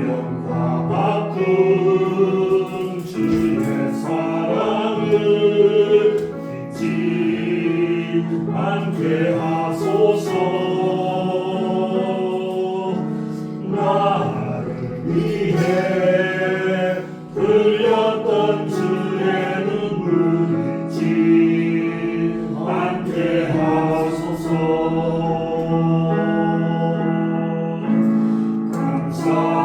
생명과 바꾼 주의 사랑을 잊지 않게 하소서. 나를 위해 흘렸던 주의 눈물 잊지 않게 하소서. 감사합니다.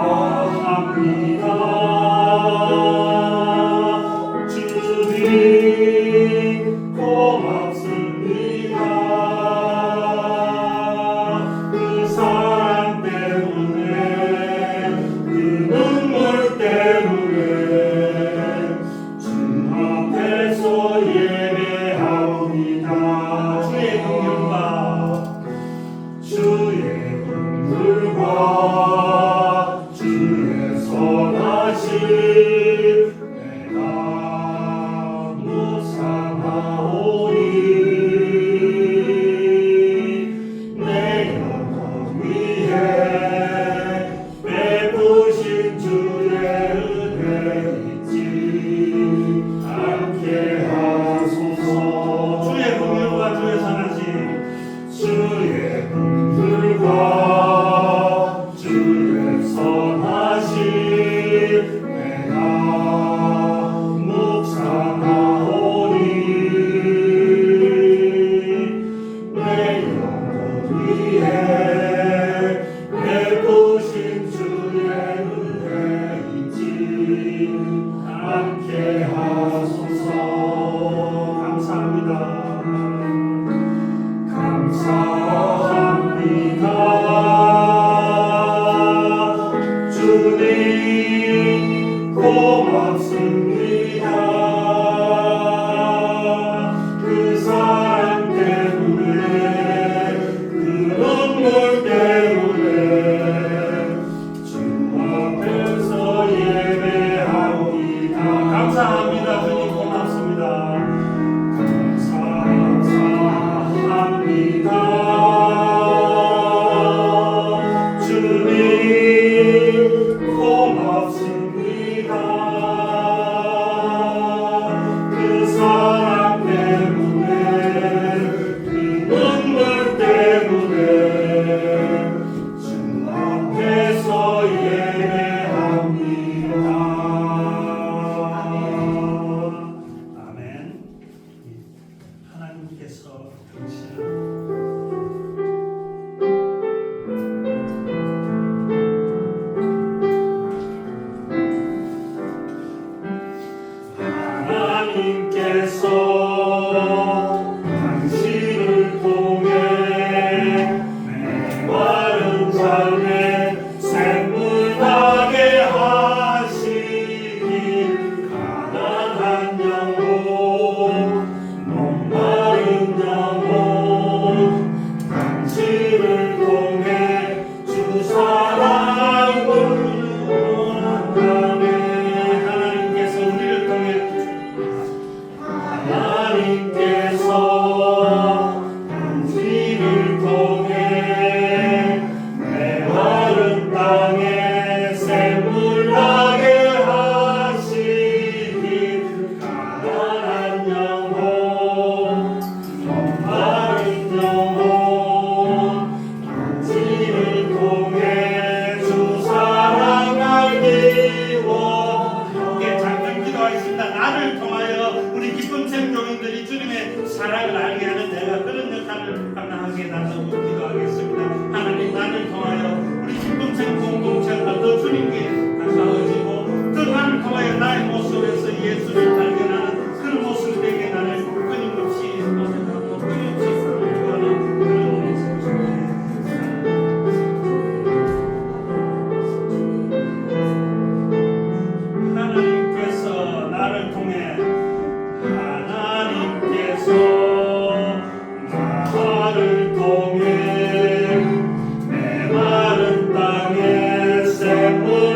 주님 고맙습니다. 그 사랑 때문에 그 눈물 때문에 주 앞에서 예배하옵니다. 주의 긍휼과 주의 선하심 내가 묵상하오니 내 영혼 위에 베푸신 주의 은혜 잊지 않게 하소서. 주의 긍휼과 주의 선하심 주의 긍휼과 주의 선하심 내가 묵상하오니 내 영혼 위에 베푸신 주의 은혜 잊지 않게 하소서. 감사합니다. 감사합니다. 주님 고맙습니다. 그 사랑 때문에 그 눈물 때문에 주 앞에서 예배하옵니다. 감사합니다. 주님 고맙습니다. 감사합니다. 주님 고맙습니다. 그 사랑 때문에 그 눈물 때문에 주 앞에서 예배합니다. 아멘. 하나님께서 당신을 당신을 통해 메마른 삶에 샘물 나게 하시길 가난한 영혼 목마른 영혼 당신을 통해 주 사랑을 원하네. 하나님께서 우리를 통해 하나님께서 당신을 통해 메마른 땅에 샘물 나게 하시길 가난한 영혼 목마른 영혼 당신을 통해 주 사랑 알기 원하게. 잠깐 기도하겠습니다. 나를 통하여 우리 기쁨 생존인들이 주님의 사랑을 알게 하는 내가 그런 역할을 감당하게 달라고 기도하겠습니다. 하나님, 나를 통하여 우리 기쁨 생공동체가 더 주님께 가까워지고 더 나를 통하여 나의 모습에서 예수를 발견하는 그런 모습이 되게 나를 끊임없이 노력하고 끊임없이 사랑하는 그런 하나님께서 나를 통해 나를 통해 메마른 땅에 샘물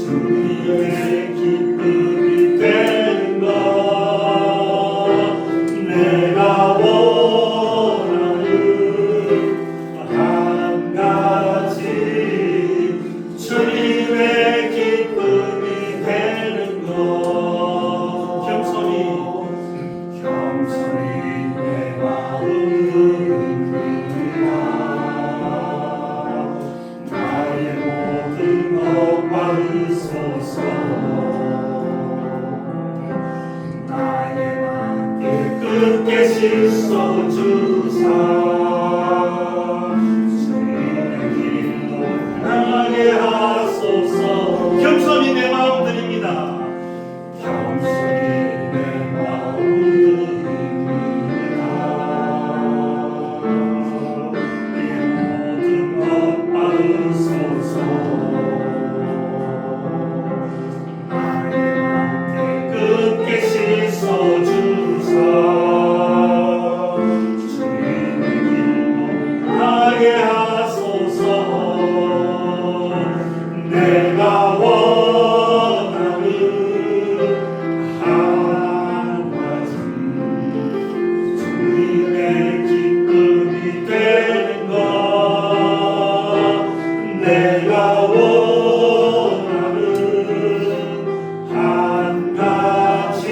주님의 기쁨이 되는 것 내가 원하는 한 가지 주님의 기쁨이 되는 것 겸손히 내 마음 드리라 나의 모든 것 받으소서 나의 맘 깨끗게 씻어 주사 주님의 길로 나게 하소서 겸손히 내 마음 드립니다 겸손히 내 마음 드립니다 내 모든 것 받으소서 나의 맘 깨끗게 씻어 주사 주님의 길로 나게 하소서 내가 원하는 한 가지 주님의 기쁨이 되는 것 내가 원하는 한 가지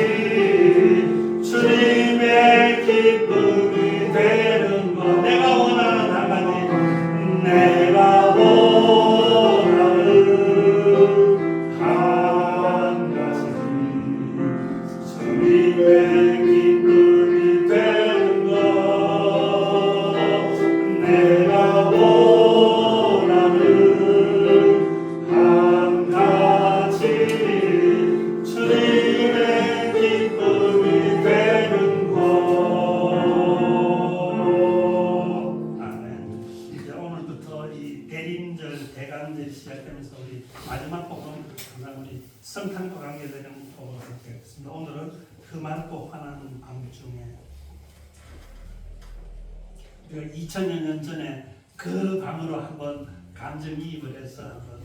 주님의 기쁨이 되는 것 내가 원하는 한 가지 내가 원하는 한 가지 주님의 기쁨이 되는 것 내가 원하는 한 가지 주님의 기쁨이 되는 것 아멘. 이제 오늘부터 이 대림절 대간절이 시작되면서 우리 마지막 곡은 항상 우리 성탄과 관계되는 곡으로 되겠습니다. 오늘은 그 맑고 환한 밤중에 우리가 2000여 년 전에 그 밤으로 한번 감정이입을 해서 한번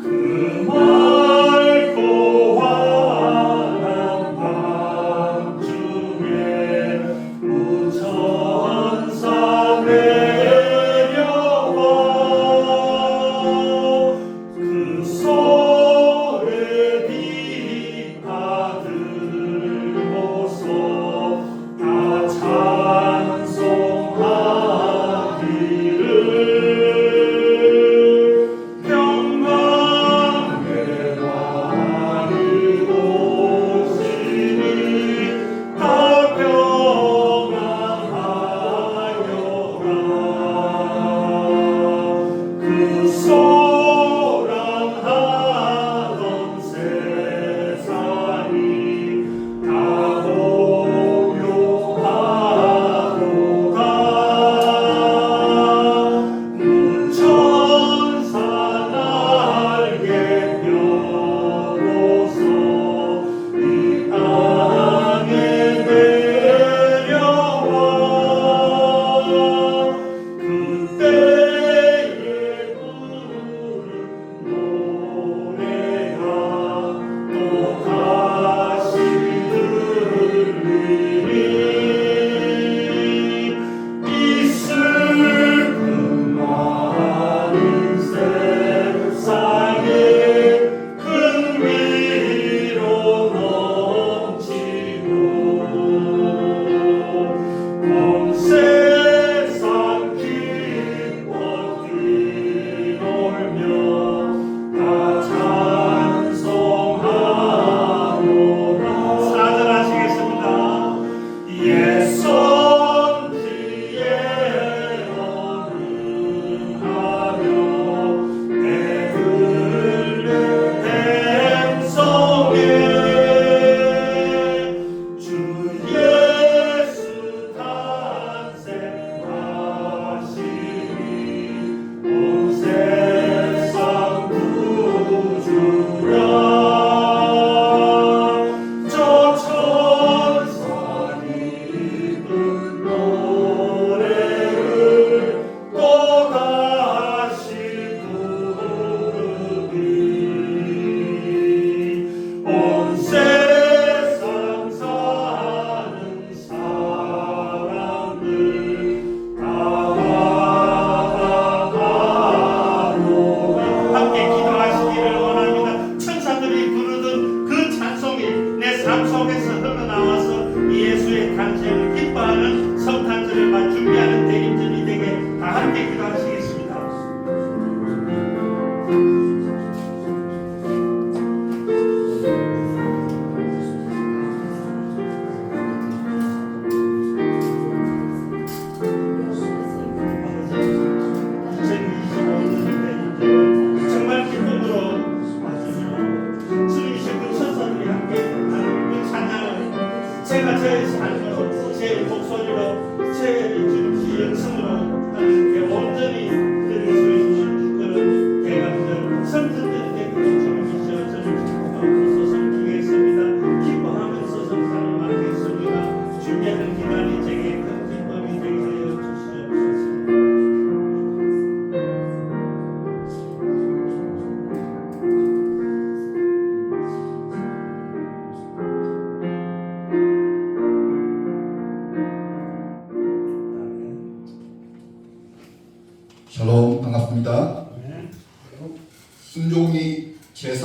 그 맑고 환한 밤중에 무천사 내려와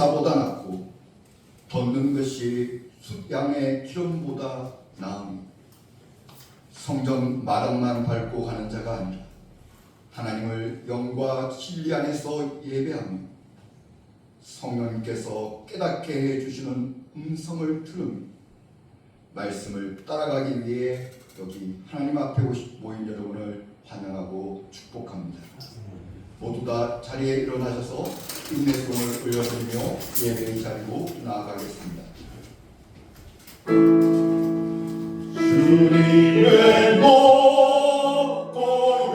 제사보다 낫고 걷는 것이 숫양의 기름보다 나으니 성전 마당만 밟고 가는 자가 아니라 하나님을 영과 진리 안에서 예배하며 성령님께서 깨닫게 해주시는 음성을 들으며 말씀을 따라가기 위해 여기 하나님 앞에 모인 여러분을 환영하고 축복합니다. 모두 다 자리에 일어나셔서 인내송을 올려드리며 예배의 자리로 나아가겠습니다. 주님의 높고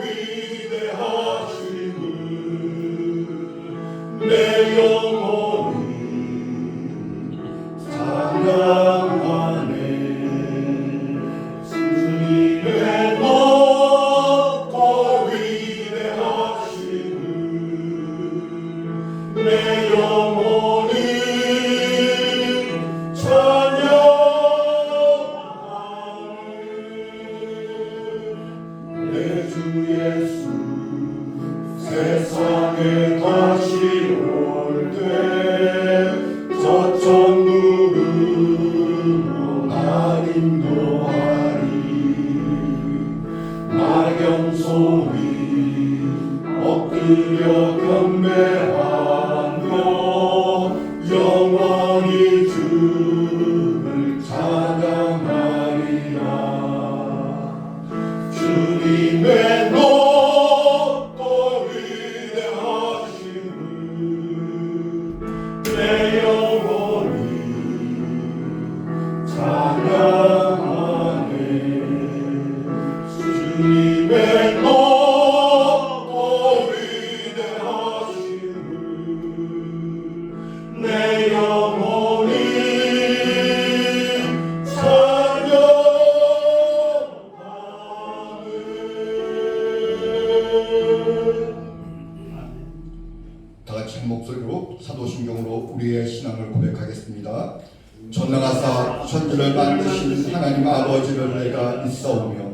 위대하심을 내 영혼이 찬양하네. 주님의 높고 위대하심을 내 영혼이 내 주 예수 세상에 다시 올 때 저천 누르고 날 인도하리. 나경 소리 엎드려 경배하며 영원히 주를 찬양하리라. 주님의 높고 위대하심을 내 영혼이 찬양하네. 주님의 높고 위대하심을 내 영혼이 다 같이 한 목소리로 사도신경으로 우리의 신앙을 고백하겠습니다. 전능하사 천지를 만드신 하나님 아버지를 내가 믿사오며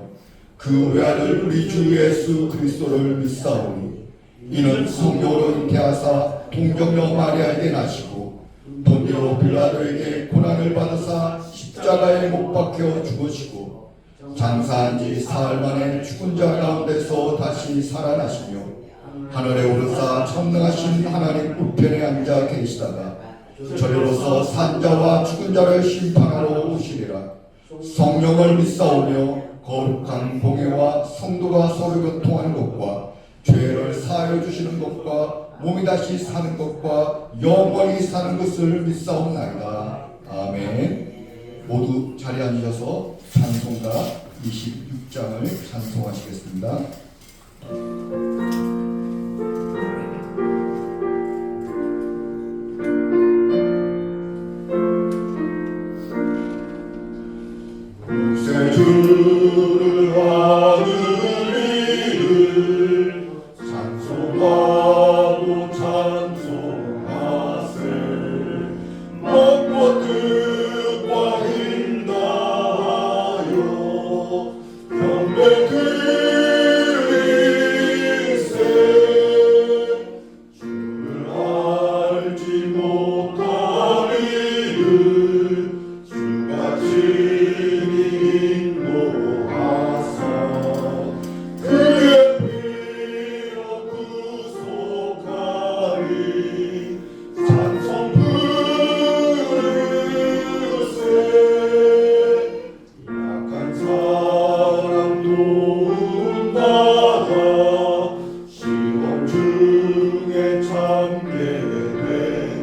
그 외아들 우리 주 예수 그리스도를 믿사오니 이는 성령으로 잉태하사 동정녀 마리아에게 나시고 본디오 빌라도에게 고난을 받으사 십자가에 못 박혀 죽으시고 장사한 지 사흘 만에 죽은 자 가운데서 다시 살아나시며 하늘에 오르사 전능하신 하나님 우편에 앉아 계시다가 저리로서 산자와 죽은 자를 심판하러 오시리라. 성령을 믿사오며 거룩한 봉회와 성도가 서로 교통하는 것과 죄를 사하여 주시는 것과 몸이 다시 사는 것과 영원히 사는 것을 믿사옵나이다. 아멘. 모두 자리에 앉으셔서 찬송가 26장을 찬송하시겠습니다. 주를 하는 이를 찬송하고 찬송하세. 먹고 뜻과 힘 다하여 경배 드리세. 주를 알지 못한 이를 주가 친히 인도하사 그의 피로 구속하리. 찬송 부르세. 약한 사람 도움받아 시험 중에 참게 되니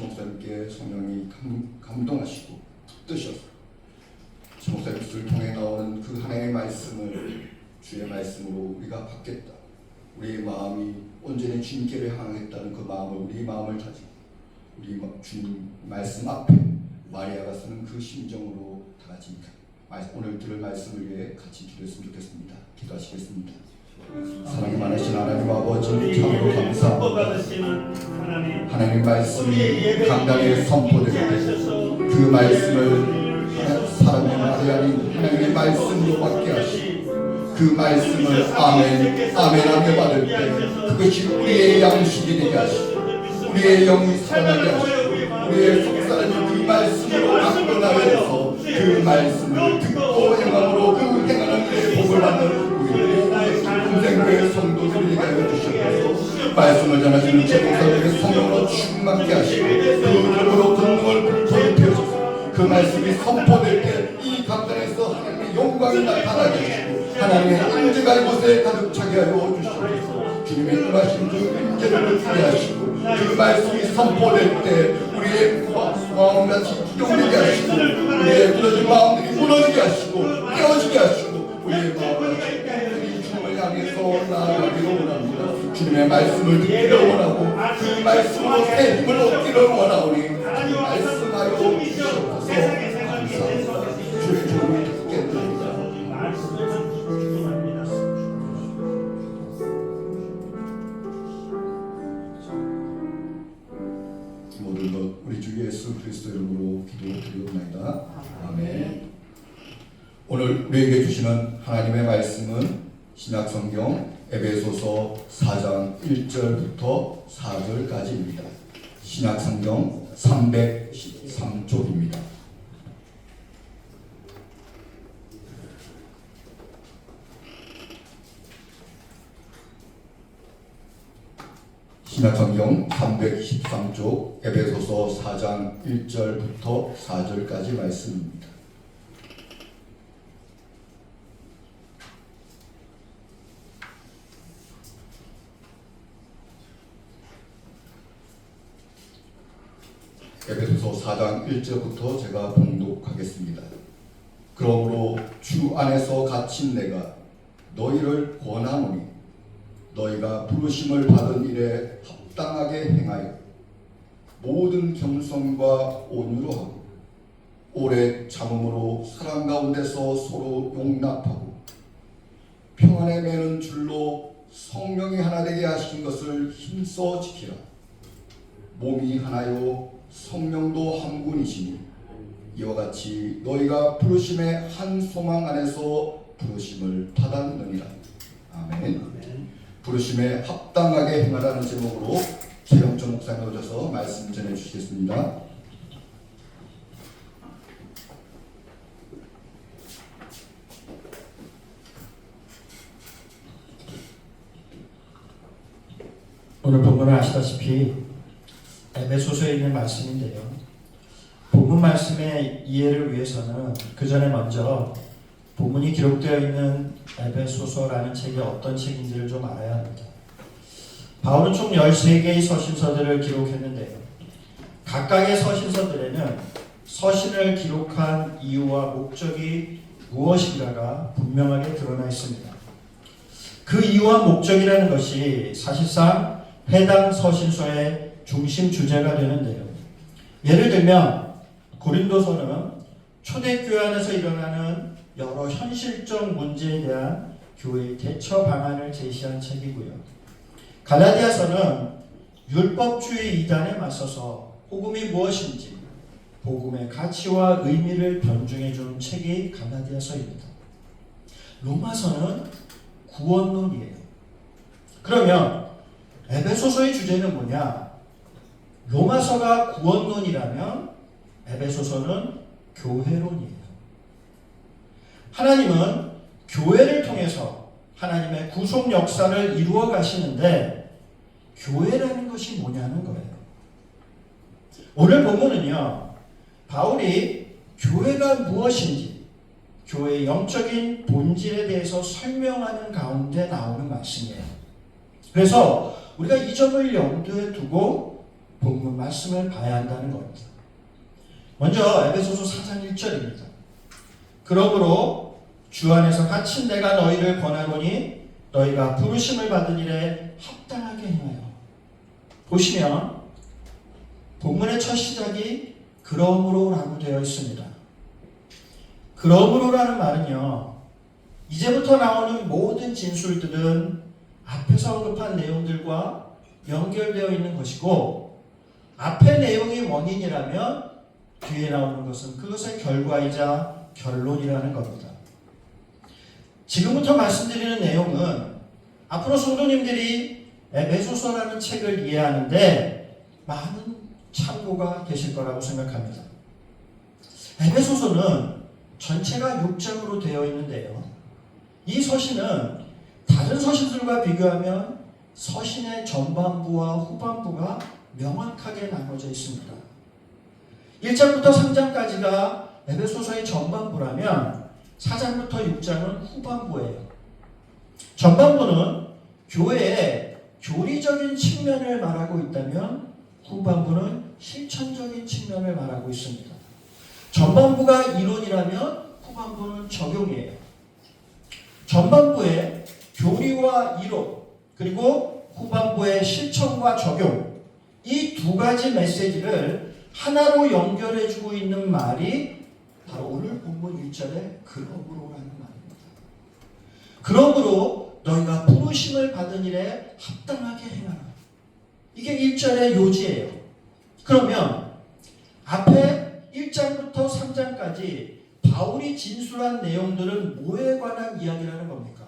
주 목사님께 성령이 감동하시고 붙드셔서 주 목사님을 통해 나오는 그 하나님의 말씀을 주의 말씀으로 우리가 받겠다. 우리의 마음이 온전히 주님께를 향하겠다는 그 마음을 우리 마음을 가지고 우리 주님 말씀 앞에 마리아가 쓰는 그 심정으로 다 같이 오늘 들을 말씀을 위해 같이 기도했으면 좋겠습니다. 기도하시겠습니다. 사랑이 많으신 하나님 아버지 참으로 감사합니다. 하나님 말씀이 강단에 선포될 때 그 말씀을 사람의 말이 아닌 하나님의 말씀으로 받게 하시고 그 말씀을 아멘 아멘하며 받을 때 그것이 우리의 양식이 되게 하시고 우리의 영이 살아나게 하시고 우리의 속사람이 그 말씀으로 바꿔나가서 그 말씀을 듣고 행함으로 그 행하는 일의 복을 받는 우리 평생교회 성도들에게 하여 주시옵소서. 말씀을 전하시는 제목사들에게 성령으로 충만케 하시고 그 이름으로 권능을 불태우소서. 그 말씀이 선포될 때 이 강단에서 하나님의 영광이 나타나게 하시고 하나님의 인재가 이곳에 가득 차게 하여 주시옵소서. 주님의 임하신 그 임재를 느끼게 하시고 그 말씀이 선포될 때 우리의 마음같이 기경되게 하시고 우리의 무너진 마음들이 무너지게 하시고 깨어지게 하시고 우리의 마음같이 주님을 향해서 나아가기를 원합니다. 주님의 말씀을 듣기를 원하고 그 말씀으로 새 힘을 얻기를 원하오니 말씀하여 주시옵소서. 감사합니다. 주의 주님을 듣게 드립니다. 모든 것 우리 주 예수 그리스도 이름으로 기도드리옵나이다. 아멘. 오늘 우리에게 주시는 하나님의 말씀은 신약성경 에베소서 4장 1절부터 4절까지입니다. 신약성경 313쪽입니다. 신약성경 313쪽 에베소서 4장 1절부터 4절까지 말씀입니다. 에베소서 4장 1절부터 제가 봉독하겠습니다. 그러므로 주 안에서 갇힌 내가 너희를 권하노니 너희가 부르심을 받은 일에 합당하게 행하여 모든 겸손과 온유로 하고 오래 참음으로 사랑 가운데서 서로 용납하고 평안에 매는 줄로 성령이 하나 되게 하신 것을 힘써 지키라. 몸이 하나요 성령도 한 분이시니 이와 같이 너희가 부르심의 한 소망 안에서 부르심을 받았느니라. 아멘. 부르심에 합당하게 행하라는 제목으로 최영천 목사님 오셔서 말씀 전해 주시겠습니다. 오늘 본문을 아시다시피 에베소서에 있는 말씀인데요. 본문 말씀의 이해를 위해서는 그 전에 먼저 본문이 기록되어 있는 에베소서라는 책이 어떤 책인지를 좀 알아야 합니다. 바울은 총 13개의 서신서들을 기록했는데요. 각각의 서신서들에는 서신을 기록한 이유와 목적이 무엇인가가 분명하게 드러나 있습니다. 그 이유와 목적이라는 것이 사실상 해당 서신서의 중심 주제가 되는데요. 예를 들면 고린도서는 초대교회 안에서 일어나는 여러 현실적 문제에 대한 교회의 대처 방안을 제시한 책이고요. 갈라디아서는 율법주의 이단에 맞서서 복음이 무엇인지 복음의 가치와 의미를 변증해 준 책이 갈라디아서입니다. 로마서는 구원론이에요. 그러면 에베소서의 주제는 뭐냐? 로마서가 구원론이라면 에베소서는 교회론이에요. 하나님은 교회를 통해서 하나님의 구속 역사를 이루어 가시는데 교회라는 것이 뭐냐는 거예요. 오늘 본문은요, 바울이 교회가 무엇인지 교회의 영적인 본질에 대해서 설명하는 가운데 나오는 말씀이에요. 그래서 우리가 이 점을 염두에 두고 본문 말씀을 봐야 한다는 겁니다. 먼저 에베소서 4장 1절입니다. 그러므로 주 안에서 갇힌 내가 너희를 권하노니 너희가 부르심을 받은 일에 합당하게 행하여. 보시면 본문의 첫 시작이 그러므로라고 되어 있습니다. 그러므로라는 말은요, 이제부터 나오는 모든 진술들은 앞에서 언급한 내용들과 연결되어 있는 것이고, 앞의 내용이 원인이라면 뒤에 나오는 것은 그것의 결과이자 결론이라는 겁니다. 지금부터 말씀드리는 내용은 앞으로 성도님들이 에베소서라는 책을 이해하는데 많은 참고가 되실 거라고 생각합니다. 에베소서는 전체가 6장으로 되어 있는데요, 이 서신은 다른 서신들과 비교하면 서신의 전반부와 후반부가 명확하게 나눠져 있습니다. 1장부터 3장까지가 에베소서의 전반부라면 4장부터 6장은 후반부예요. 전반부는 교회의 교리적인 측면을 말하고 있다면 후반부는 실천적인 측면을 말하고 있습니다. 전반부가 이론이라면 후반부는 적용이에요. 전반부의 교리와 이론, 그리고 후반부의 실천과 적용, 이 두 가지 메시지를 하나로 연결해주고 있는 말이 바로 오늘 본문 1절의 그러므로라는 말입니다. 그러므로 너희가 부르심을 받은 일에 합당하게 행하라. 이게 1절의 요지예요. 그러면 앞에 1장부터 3장까지 바울이 진술한 내용들은 뭐에 관한 이야기라는 겁니까?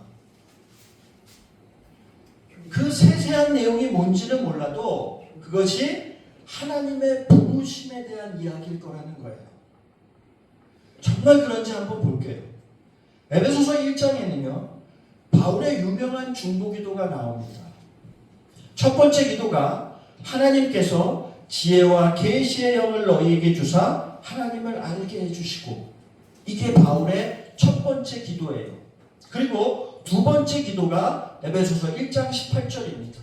그 세세한 내용이 뭔지는 몰라도 그것이 하나님의 부르심에 대한 이야기일 거라는 거예요. 정말 그런지 한번 볼게요. 에베소서 1장에는요, 바울의 유명한 중보기도가 나옵니다. 첫 번째 기도가 하나님께서 지혜와 계시의 영을 너희에게 주사 하나님을 알게 해주시고, 이게 바울의 첫 번째 기도예요. 그리고 두 번째 기도가 에베소서 1장 18절입니다.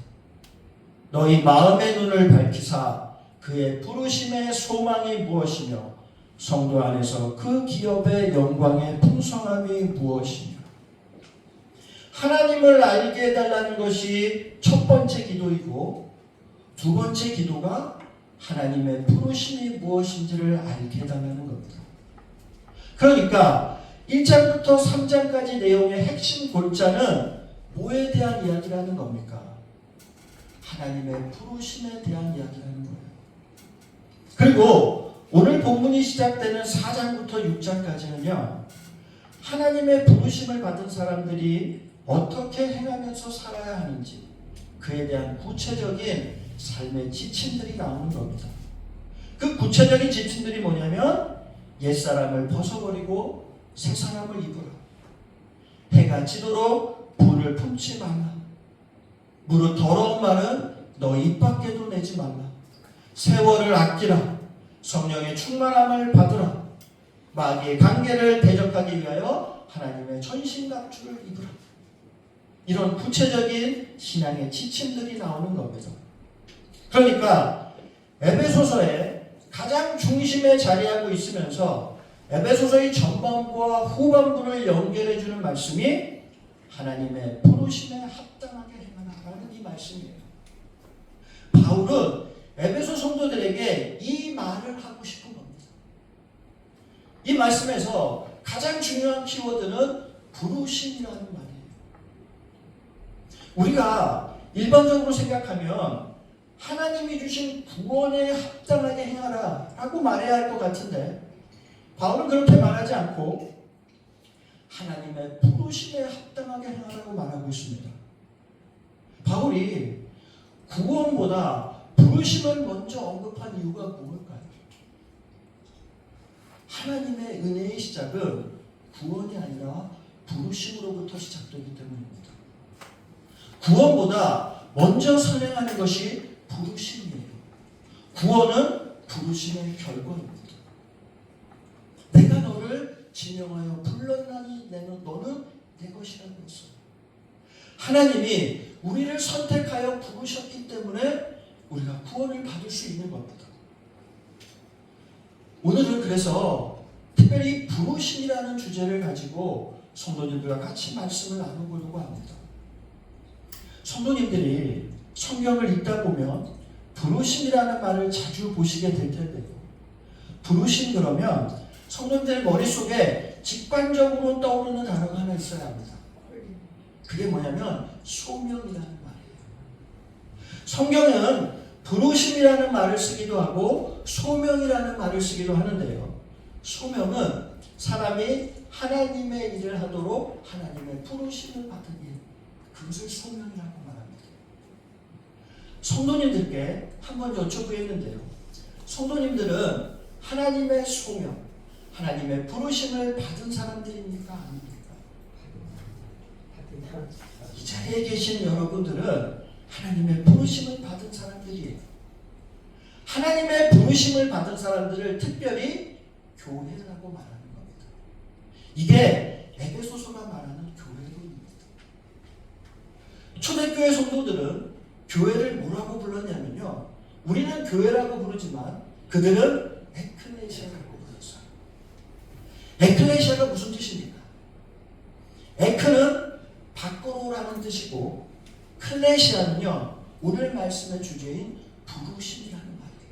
너희 마음의 눈을 밝히사 그의 부르심의 소망이 무엇이며 성도 안에서 그 기업의 영광의 풍성함이 무엇이며. 하나님을 알게 해달라는 것이 첫 번째 기도이고, 두 번째 기도가 하나님의 부르심이 무엇인지를 알게 해달라는 겁니다. 그러니까 1장부터 3장까지 내용의 핵심 골자는 뭐에 대한 이야기라는 겁니까? 하나님의 부르심에 대한 이야기라는 거예요. 그리고 오늘 본문이 시작되는 4장부터 6장까지는요, 하나님의 부르심을 받은 사람들이 어떻게 행하면서 살아야 하는지, 그에 대한 구체적인 삶의 지침들이 나오는 겁니다. 그 구체적인 지침들이 뭐냐면, 옛사람을 벗어버리고 새 사람을 입으라. 해가 지도록 불을 품지 말라. 무릇 더러운 말은 너 입 밖에도 내지 말라. 세월을 아끼라. 성령의 충만함을 받으라. 마귀의 관계를 대적하기 위하여 하나님의 전신갑주를 입으라. 이런 구체적인 신앙의 지침들이 나오는 겁니다. 그러니까 에베소서에 가장 중심에 자리하고 있으면서 에베소서의 전반부와 후반부를 연결해주는 말씀이 하나님의 부르심에 합당하게 행하라는 이 말씀이에요. 바울은 에베소 성도들에게 이 말을 하고 싶은 겁니다. 이 말씀에서 가장 중요한 키워드는 부르심이라는 말이에요. 우리가 일반적으로 생각하면 하나님이 주신 구원에 합당하게 행하라 라고 말해야 할 것 같은데, 바울은 그렇게 말하지 않고 하나님의 부르심에 합당하게 행하라고 말하고 있습니다. 바울이 구원보다 부르심을 먼저 언급한 이유가 뭘까요? 하나님의 은혜의 시작은 구원이 아니라 부르심으로부터 시작되기 때문입니다. 구원보다 먼저 선행하는 것이 부르심이에요. 구원은 부르심의 결과입니다. 내가 너를 지명하여 불렀나니 너는 내 것이라고 했어요. 하나님이 우리를 선택하여 부르셨기 때문에 우리가 구원을 받을 수 있는 겁니다. 오늘은 그래서 특별히 부르심이라는 주제를 가지고 성도님들과 같이 말씀을 나누려고 합니다. 성도님들이 성경을 읽다 보면 부르심이라는 말을 자주 보시게 될 텐데요. 부르심 그러면 성도님들 머릿속에 직관적으로 떠오르는 단어가 하나 있어야 합니다. 그게 뭐냐면 소명이라는 말이에요. 성경은 부르심이라는 말을 쓰기도 하고 소명이라는 말을 쓰기도 하는데요. 소명은 사람이 하나님의 일을 하도록 하나님의 부르심을 받은 일, 그것을 소명이라고 말합니다. 성도님들께 한번 여쭤보겠는데요. 성도님들은 하나님의 소명, 하나님의 부르심을 받은 사람들입니까? 아닙니까? 이 자리에 계신 여러분들은 하나님의 부르심을 받은 사람들이에요. 하나님의 부르심을 받은 사람들을 특별히 교회라고 말하는 겁니다. 이게 에베소서가 말하는 교회입니다. 초대교회 성도들은 교회를 뭐라고 불렀냐면요. 우리는 교회라고 부르지만 그들은 에클레시아라고 불렀어요. 에클레시아가 무슨 뜻입니까? 에크는 밖으로라는 뜻이고 클레시아는요. 오늘 말씀의 주제인 부르심이라는 말이에요.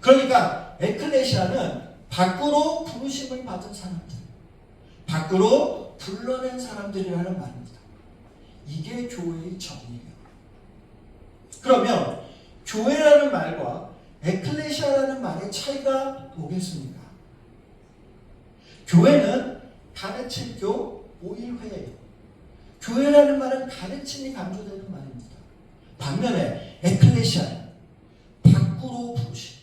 그러니까 에클레시아는 밖으로 부르심을 받은 사람들, 밖으로 불러낸 사람들이라는 말입니다. 이게 교회의 정의예요. 그러면 교회라는 말과 에클레시아라는 말의 차이가 뭐겠습니까? 교회는 가르칠 교 오일회예요. 교회라는 말은 가르침이 강조되는 말입니다. 반면에 에클레시아는 밖으로 부르심,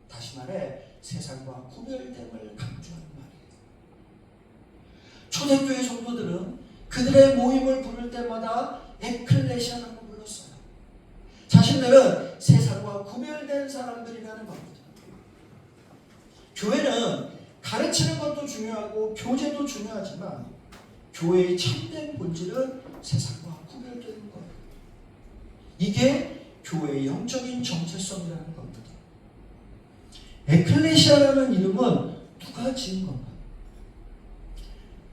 다시 말해 세상과 구별됨을 강조하는 말이에요. 초대교회 성도들은 그들의 모임을 부를 때마다 에클레시아라고 불렀어요. 자신들은 세상과 구별된 사람들이라는 겁니다. 교회는 가르치는 것도 중요하고 교제도 중요하지만 교회의 참된 본질은 세상과 구별되는 거예요. 이게 교회의 영적인 정체성이라는 겁니다. 에클레시아라는 이름은 누가 지은 건가요?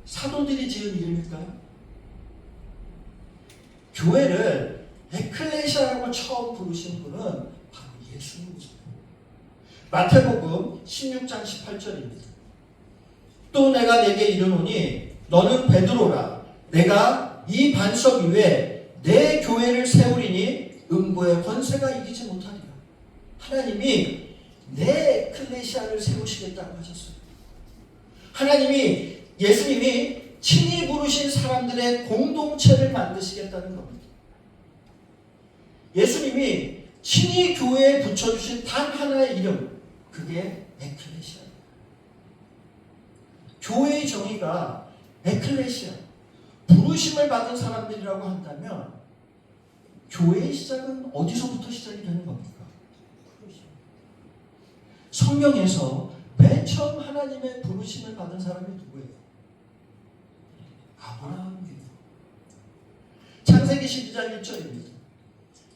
사도들이 지은 이름일까요? 교회를 에클레시아라고 처음 부르신 분은 바로 예수님이세요. 마태복음 16장 18절입니다. 또 내가 내게 이르노니 너는 베드로라. 내가 이 반석 위에 내 교회를 세우리니 음부의 권세가 이기지 못하리라. 하나님이 내 에클레시아를 세우시겠다고 하셨어요. 하나님이, 예수님이 친히 부르신 사람들의 공동체를 만드시겠다는 겁니다. 예수님이 친히 교회에 붙여주신 단 하나의 이름, 그게 에클레시아예요. 교회의 정의가 에클레시아, 부르심을 받은 사람들이라고 한다면 교회의 시작은 어디서부터 시작이 되는 겁니까? 성경에서 맨 처음 하나님의 부르심을 받은 사람이 누구예요? 아브라함이에요. 창세기 12장 1절입니다.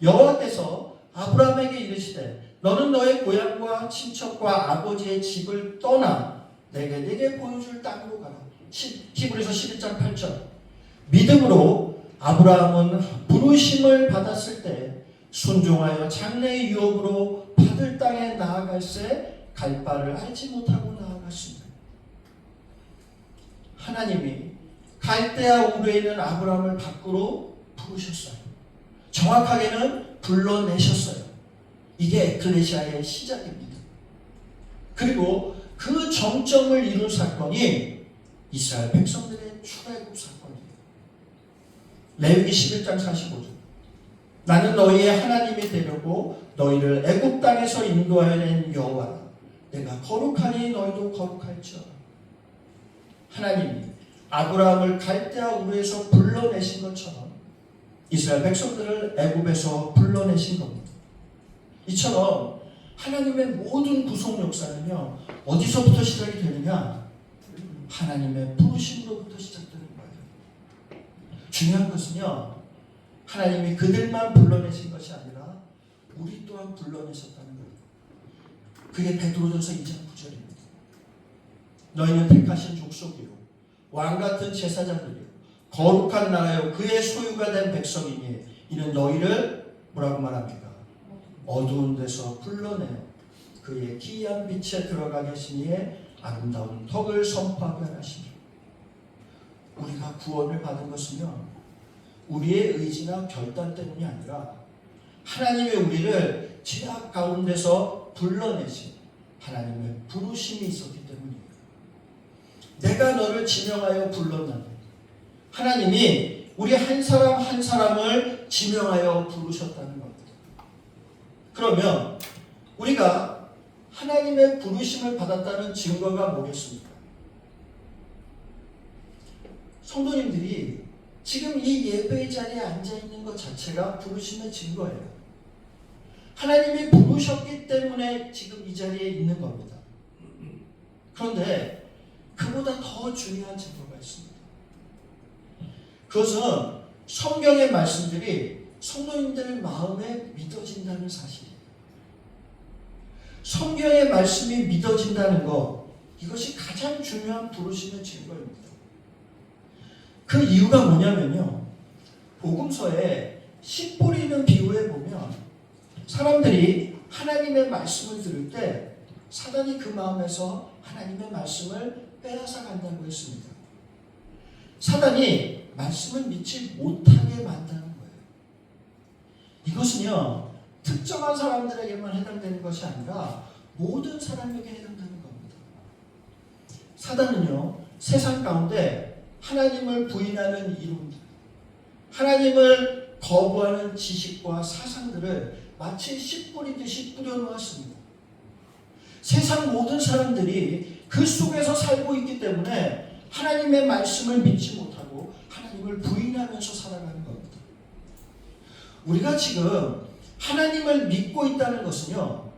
여호와께서 아브라함에게 이르시되 너는 너의 고향과 친척과 아버지의 집을 떠나 내게 보여줄 땅으로 가라. 히브리서 11장 8절. 믿음으로 아브라함은 부르심을 받았을 때 순종하여 장래의 유업으로 받을 땅에 나아갈새 갈 바를 알지 못하고 나아갔습니다. 하나님이 갈대아 우르에 있는 아브라함을 밖으로 부르셨어요. 정확하게는 불러내셨어요. 이게 에클레시아의 시작입니다. 그리고 그 정점을 이룬 사건이 이스라엘 백성들의 출애굽 사건이에요. 레위기 11장 45절. 나는 너희의 하나님이 되려고 너희를 애굽 땅에서 인도하여 낸 여호와라. 내가 거룩하니 너희도 거룩할지어다. 하나님이 아브라함을 갈대아 우르에서 불러내신 것처럼 이스라엘 백성들을 애굽에서 불러내신 겁니다. 이처럼 하나님의 모든 구속 역사는요, 어디서부터 시작이 되느냐? 하나님의 부르심으로부터 시작되는 거예요. 중요한 것은요, 하나님이 그들만 불러내신 것이 아니라 우리 또한 불러내셨다는 거예요. 그게 베드로전서 2장 9절입니다. 너희는 택하신 족속이요 왕같은 제사장들이요 거룩한 나라요 그의 소유가 된 백성이니 이는 너희를 뭐라고 말합니까? 어두운 데서 불러내어 그의 기이한 빛에 들어가게 하시니에 아름다운 덕을 선포하게 하시니 우리가 구원을 받은 것은요 우리의 의지나 결단 때문이 아니라 하나님의 우리를 죄악 가운데서 불러내신 하나님의 부르심이 있었기 때문입니다. 내가 너를 지명하여 불렀나니 하나님이 우리 한 사람 한 사람을 지명하여 부르셨다는 겁니다. 그러면 우리가 하나님의 부르심을 받았다는 증거가 뭐겠습니까? 성도님들이 지금 이 예배의 자리에 앉아있는 것 자체가 부르심의 증거예요. 하나님이 부르셨기 때문에 지금 이 자리에 있는 겁니다. 그런데 그보다 더 중요한 증거가 있습니다. 그것은 성경의 말씀들이 성도님들 마음에 믿어진다는 사실이에요. 성경의 말씀이 믿어진다는 것, 이것이 가장 중요한 부르심의 증거입니다. 그 이유가 뭐냐면요. 복음서에 씨 뿌리는 비유에 보면 사람들이 하나님의 말씀을 들을 때 사단이 그 마음에서 하나님의 말씀을 빼앗아 간다고 했습니다. 사단이 말씀을 믿지 못하게 만드는 거예요. 이것은요 특정한 사람들에게만 해당되는 것이 아니라 모든 사람에게 해당되는 겁니다. 사단은요 세상 가운데 하나님을 부인하는 이론들, 하나님을 거부하는 지식과 사상들을 마치 씨 뿌리듯이 뿌려놓았습니다. 세상 모든 사람들이 그 속에서 살고 있기 때문에 하나님의 말씀을 믿지 못하고 하나님을 부인하면서 살아가는 겁니다. 우리가 지금 하나님을 믿고 있다는 것은요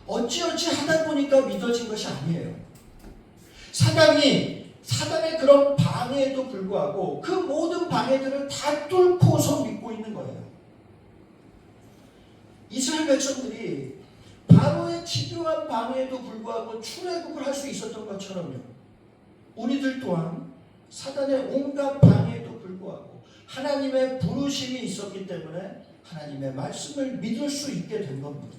어찌어찌 하다 보니까 믿어진 것이 아니에요. 사단의 그런 방해에도 불구하고 그 모든 방해들을 다 뚫고서 믿고 있는 거예요. 이스라엘 백성들이 바로의 집요한 방해에도 불구하고 출애굽을 할 수 있었던 것처럼요. 우리들 또한 사단의 온갖 방해에도 불구하고 하나님의 부르심이 있었기 때문에 하나님의 말씀을 믿을 수 있게 된 겁니다.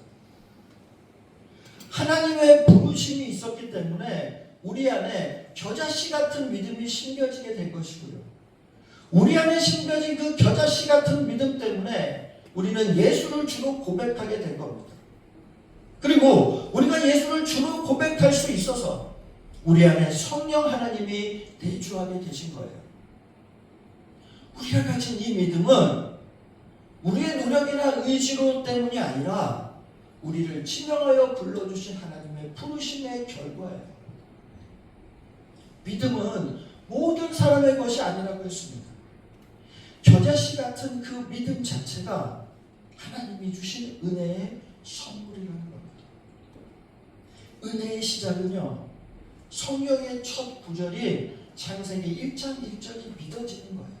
하나님의 부르심이 있었기 때문에 우리 안에 겨자씨 같은 믿음이 심겨지게 된 것이고요. 우리 안에 심겨진 그 겨자씨 같은 믿음 때문에 우리는 예수를 주로 고백하게 된 겁니다. 그리고 우리가 예수를 주로 고백할 수 있어서 우리 안에 성령 하나님이 내주하게 되신 거예요. 우리가 가진 이 믿음은 우리의 노력이나 의지로 때문이 아니라 우리를 지명하여 불러주신 하나님의 부르심의 결과예요. 믿음은 모든 사람의 것이 아니라고 했습니다. 겨자씨 같은 그 믿음 자체가 하나님이 주신 은혜의 선물이라는 겁니다. 은혜의 시작은요 성경의 첫 구절이 창세기 1장 1절이 믿어지는 거예요.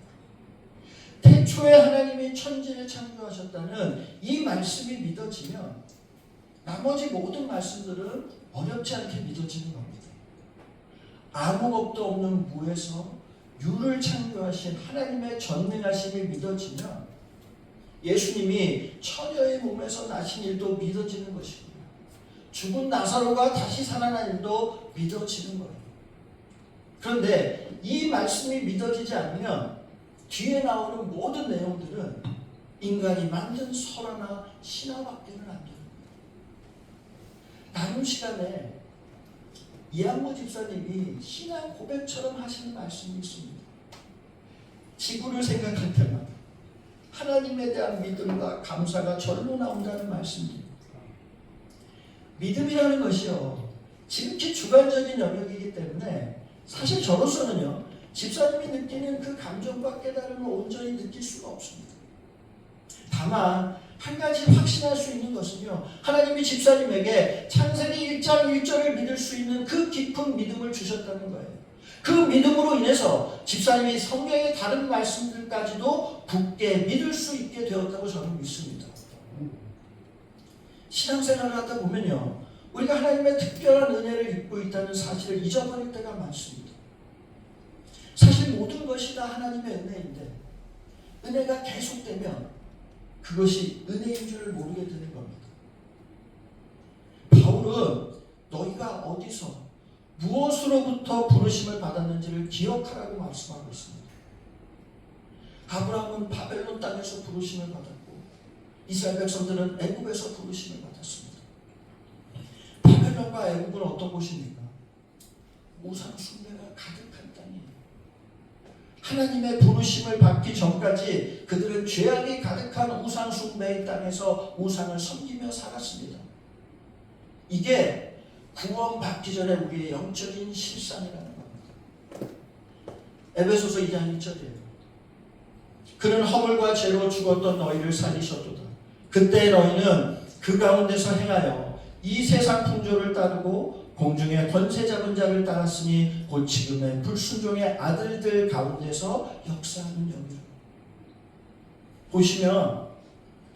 태초에 하나님이 천지를 창조하셨다는 이 말씀이 믿어지면 나머지 모든 말씀들은 어렵지 않게 믿어지는 겁니다. 아무 것도 없는 무에서 유를 창조하신 하나님의 전능하심이 믿어지면 예수님이 처녀의 몸에서 나신 일도 믿어지는 것이고요. 죽은 나사로가 다시 살아난 일도 믿어지는 거예요. 그런데 이 말씀이 믿어지지 않으면 뒤에 나오는 모든 내용들은 인간이 만든 설화나 신화밖에는 안 됩니다. 나눔 시간에 이한모 집사님이 신앙 고백처럼 하시는 말씀이 있습니다. 지구를 생각할 때마다 하나님에 대한 믿음과 감사가 절로 나온다는 말씀입니다. 믿음이라는 것이요 지극히 주관적인 영역이기 때문에 사실 저로서는요 집사님이 느끼는 그 감정과 깨달음을 온전히 느낄 수가 없습니다. 다만 한 가지 확신할 수 있는 것은요 하나님이 집사님에게 창세기 1장 1절을 믿을 수 있는 그 깊은 믿음을 주셨다는 거예요. 그 믿음으로 인해서 집사님이 성경의 다른 말씀들까지도 굳게 믿을 수 있게 되었다고 저는 믿습니다. 신앙생활을 하다 보면요, 우리가 하나님의 특별한 은혜를 입고 있다는 사실을 잊어버릴 때가 많습니다. 사실 모든 것이 다 하나님의 은혜인데 은혜가 계속되면 그것이 은혜인 줄을 모르게 되는 겁니다. 바울은 너희가 어디서 무엇으로부터 부르심을 받았는지를 기억하라고 말씀하고 있습니다. 아브라함은 바벨론 땅에서 부르심을 받았고 이스라엘 백성들은 애굽에서 부르심을 받았습니다. 바벨론과 애굽은 어떤 곳입니까? 우상 숭배가 가득한 땅이에요. 하나님의 부르심을 받기 전까지 그들은 죄악이 가득한 우상 숭배의 땅에서 우상을 섬기며 살았습니다. 이게 구원받기 전에 우리의 영적인 실상이라는 겁니다. 에베소서 2장 1절이에요. 그는 허물과 죄로 죽었던 너희를 살리셨도다. 그때 너희는 그 가운데서 행하여 이 세상 풍조를 따르고 공중의 권세 잡은 자를 따랐으니 곧 지금의 불순종의 아들들 가운데서 역사하는 영이라. 보시면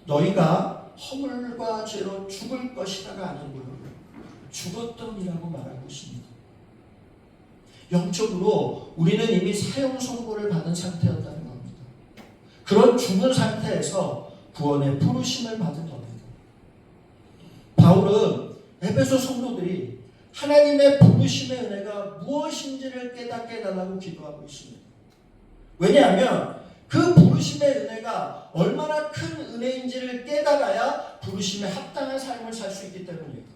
너희가 허물과 죄로 죽을 것이다가 아니고요, 죽었던이라고 말하고 있습니다. 영적으로 우리는 이미 사형 선고를 받은 상태였다는 겁니다. 그런 죽은 상태에서 구원의 부르심을 받은 겁니다. 바울은 에베소 성도들이 하나님의 부르심의 은혜가 무엇인지를 깨닫게 해달라고 기도하고 있습니다. 왜냐하면 그 부르심의 은혜가 얼마나 큰 은혜인지를 깨달아야 부르심에 합당한 삶을 살 수 있기 때문입니다.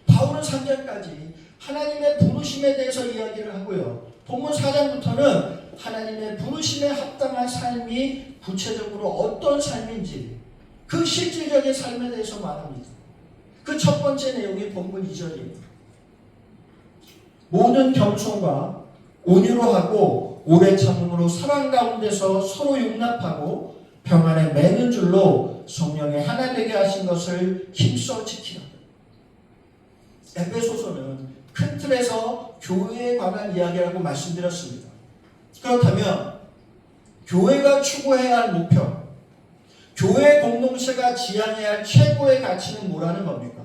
바울은 3장까지 하나님의 부르심에 대해서 이야기를 하고요, 본문 4장부터는 하나님의 부르심에 합당한 삶이 구체적으로 어떤 삶인지 그 실질적인 삶에 대해서 말합니다. 그 첫 번째 내용이 본문 2절입니다. 모든 겸손과 온유로 하고 오래 참음으로 사랑 가운데서 서로 용납하고 평안에 매는 줄로 성령의 하나 되게 하신 것을 힘써 지키라. 에베소서는 큰 틀에서 교회에 관한 이야기라고 말씀드렸습니다. 그렇다면 교회가 추구해야 할 목표, 교회 공동체가 지향해야 할 최고의 가치는 뭐라는 겁니까?